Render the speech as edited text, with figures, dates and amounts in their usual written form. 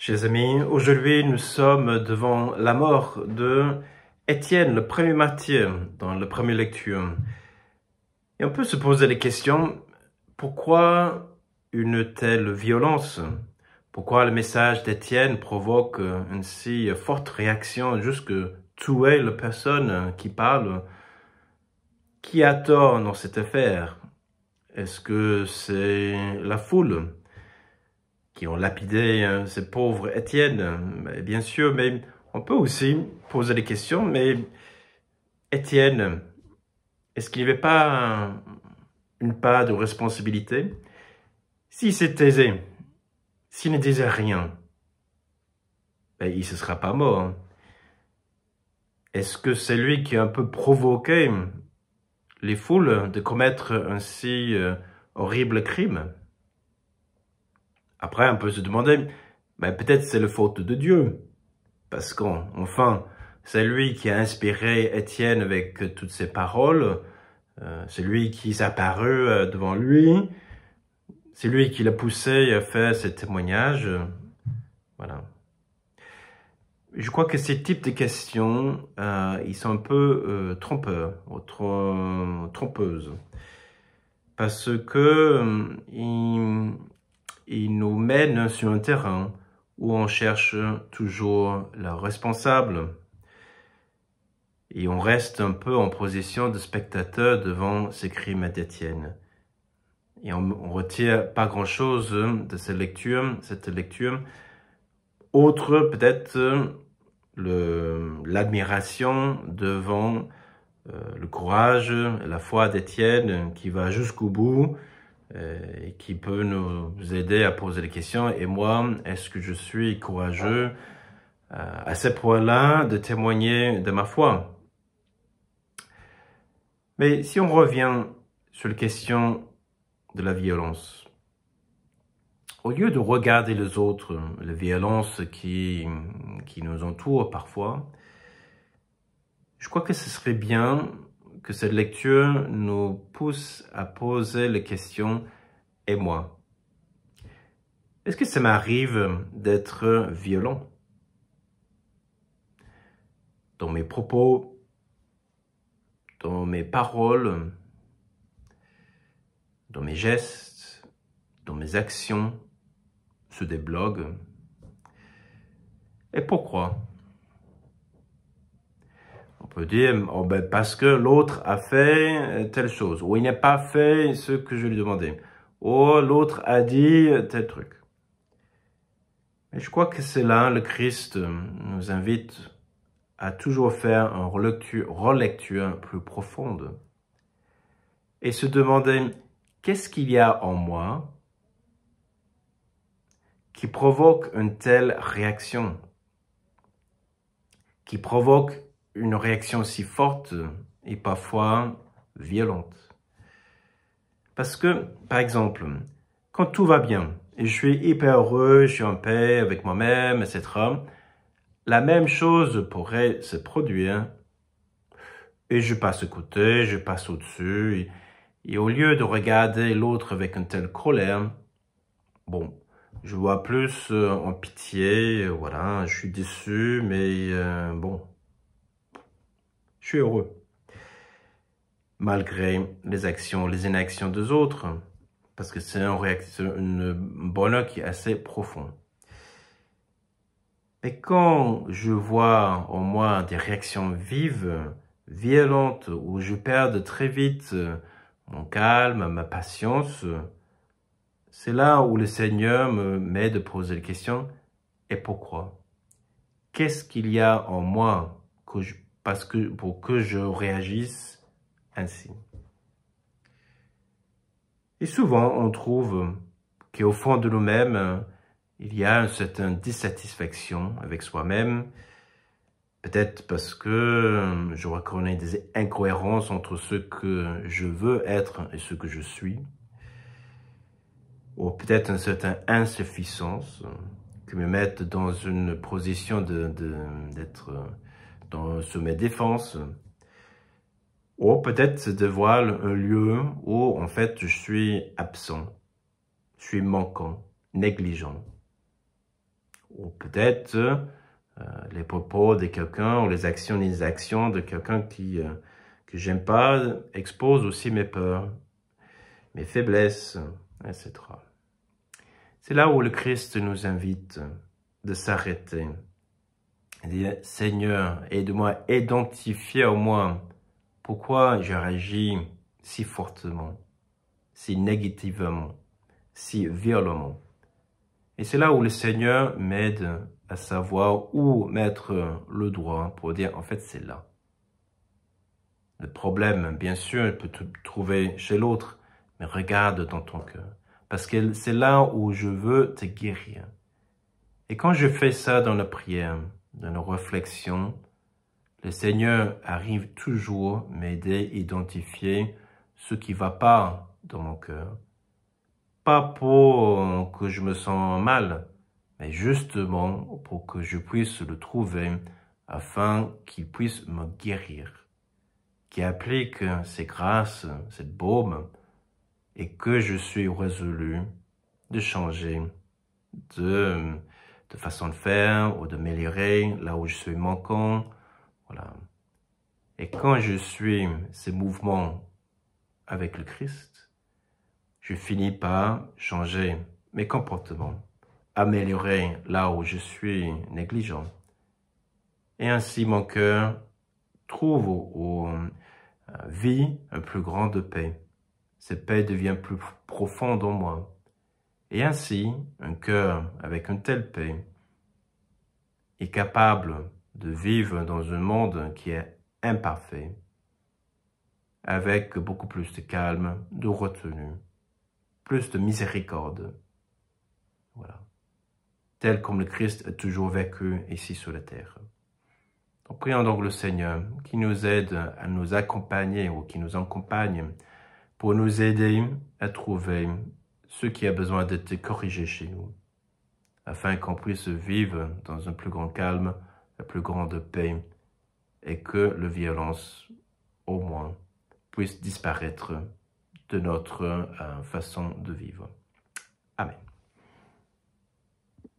Chers amis, aujourd'hui nous sommes devant la mort de Étienne, le premier martyr, dans la première lecture. Et on peut se poser les questions, pourquoi une telle violence? Pourquoi le message d'Étienne provoque une si forte réaction jusque tuer la personne qui parle? Qui a tort dans cette affaire? Est-ce que c'est la foule qui ont lapidé ce pauvre Étienne? Bien sûr, mais on peut aussi poser des questions, mais Étienne, est-ce qu'il n'y avait pas une part de responsabilité? S'il s'est taisé, s'il ne disait rien, il ne se sera pas mort. Est-ce que c'est lui qui a un peu provoqué les foules de commettre un si horrible crime? Après, on peut se demander, peut-être c'est la faute de Dieu, parce qu'enfin, c'est lui qui a inspiré Étienne avec toutes ses paroles, c'est lui qui s'est apparu devant lui, c'est lui qui l'a poussé à faire ce témoignage. Voilà. Je crois que ces types de questions, ils sont un peu trompeurs, trompeuses, parce que ils nous mènent sur un terrain où on cherche toujours le responsable. Et on reste un peu en position de spectateur devant ces crimes d'Étienne. Et on ne retire pas grand-chose de cette lecture, autre peut-être l'admiration devant le courage et la foi d'Étienne qui va jusqu'au bout, et qui peut nous aider à poser des questions. Et moi, est-ce que je suis courageux à ce point-là de témoigner de ma foi? Mais si on revient sur la question de la violence, au lieu de regarder les autres, les violences qui nous entourent parfois, je crois que ce serait bien que cette lecture nous pousse à poser les questions « Et moi? Est-ce que ça m'arrive d'être violent dans mes propos, dans mes paroles, dans mes gestes, dans mes actions, sur des blogs? Et pourquoi? On peut dire, parce que l'autre a fait telle chose, ou il n'a pas fait ce que je lui demandais, ou l'autre a dit tel truc. Mais je crois que c'est là, le Christ nous invite à toujours faire une relecture plus profonde et se demander, qu'est-ce qu'il y a en moi qui provoque une telle réaction, qui provoque une réaction si forte et parfois violente? Parce que, par exemple, quand tout va bien, et je suis hyper heureux, je suis en paix avec moi-même, etc., la même chose pourrait se produire, et je passe à côté, je passe au-dessus, et au lieu de regarder l'autre avec une telle colère, je vois plus en pitié, voilà, je suis déçu, mais je suis heureux. Malgré les actions, les inactions des autres, parce que c'est un bonheur qui est assez profond. Mais quand je vois en moi des réactions vives, violentes, où je perds très vite mon calme, ma patience, c'est là où le Seigneur m'aide à poser la question, et pourquoi? Qu'est-ce qu'il y a en moi pour que je réagisse ainsi? Et souvent, on trouve qu'au fond de nous-mêmes, il y a une certaine dissatisfaction avec soi-même, peut-être parce que je reconnais des incohérences entre ce que je veux être et ce que je suis, ou peut-être une certaine insuffisance qui me met dans une position d'être sur mes défenses, ou peut-être de voir un lieu où en fait je suis absent, je suis manquant, négligent, ou peut-être les propos de quelqu'un ou les actions de quelqu'un que j'aime pas exposent aussi mes peurs, mes faiblesses, etc. C'est là où le Christ nous invite de s'arrêter. Il dit, Seigneur, aide-moi à identifier au moins pourquoi je réagis si fortement, si négativement, si violemment. Et c'est là où le Seigneur m'aide à savoir où mettre le doigt pour dire, en fait, c'est là. Le problème, bien sûr, il peut te trouver chez l'autre, mais regarde dans ton cœur. Parce que c'est là où je veux te guérir. Et quand je fais ça dans la prière, dans nos réflexions, le Seigneur arrive toujours à m'aider à identifier ce qui ne va pas dans mon cœur. Pas pour que je me sens mal, mais justement pour que je puisse le trouver afin qu'il puisse me guérir, qu'il applique ses grâces, cette baume, et que je suis résolu de changer de façon de faire ou de m'améliorer là où je suis manquant. Voilà. Et quand je suis ces mouvements avec le Christ, je finis par changer mes comportements, améliorer là où je suis négligent. Et ainsi mon cœur trouve ou vit un plus grande paix. Cette paix devient plus profonde en moi. Et ainsi, un cœur avec une telle paix est capable de vivre dans un monde qui est imparfait, avec beaucoup plus de calme, de retenue, plus de miséricorde. Voilà. Tel comme le Christ a toujours vécu ici sur la terre. Donc, prions donc le Seigneur qui nous aide à nous accompagner ou qui nous accompagne pour nous aider à trouver ce qui a besoin d'être corrigé chez nous, afin qu'on puisse vivre dans un plus grand calme, la plus grande paix, et que la violence, au moins, puisse disparaître de notre façon de vivre. Amen.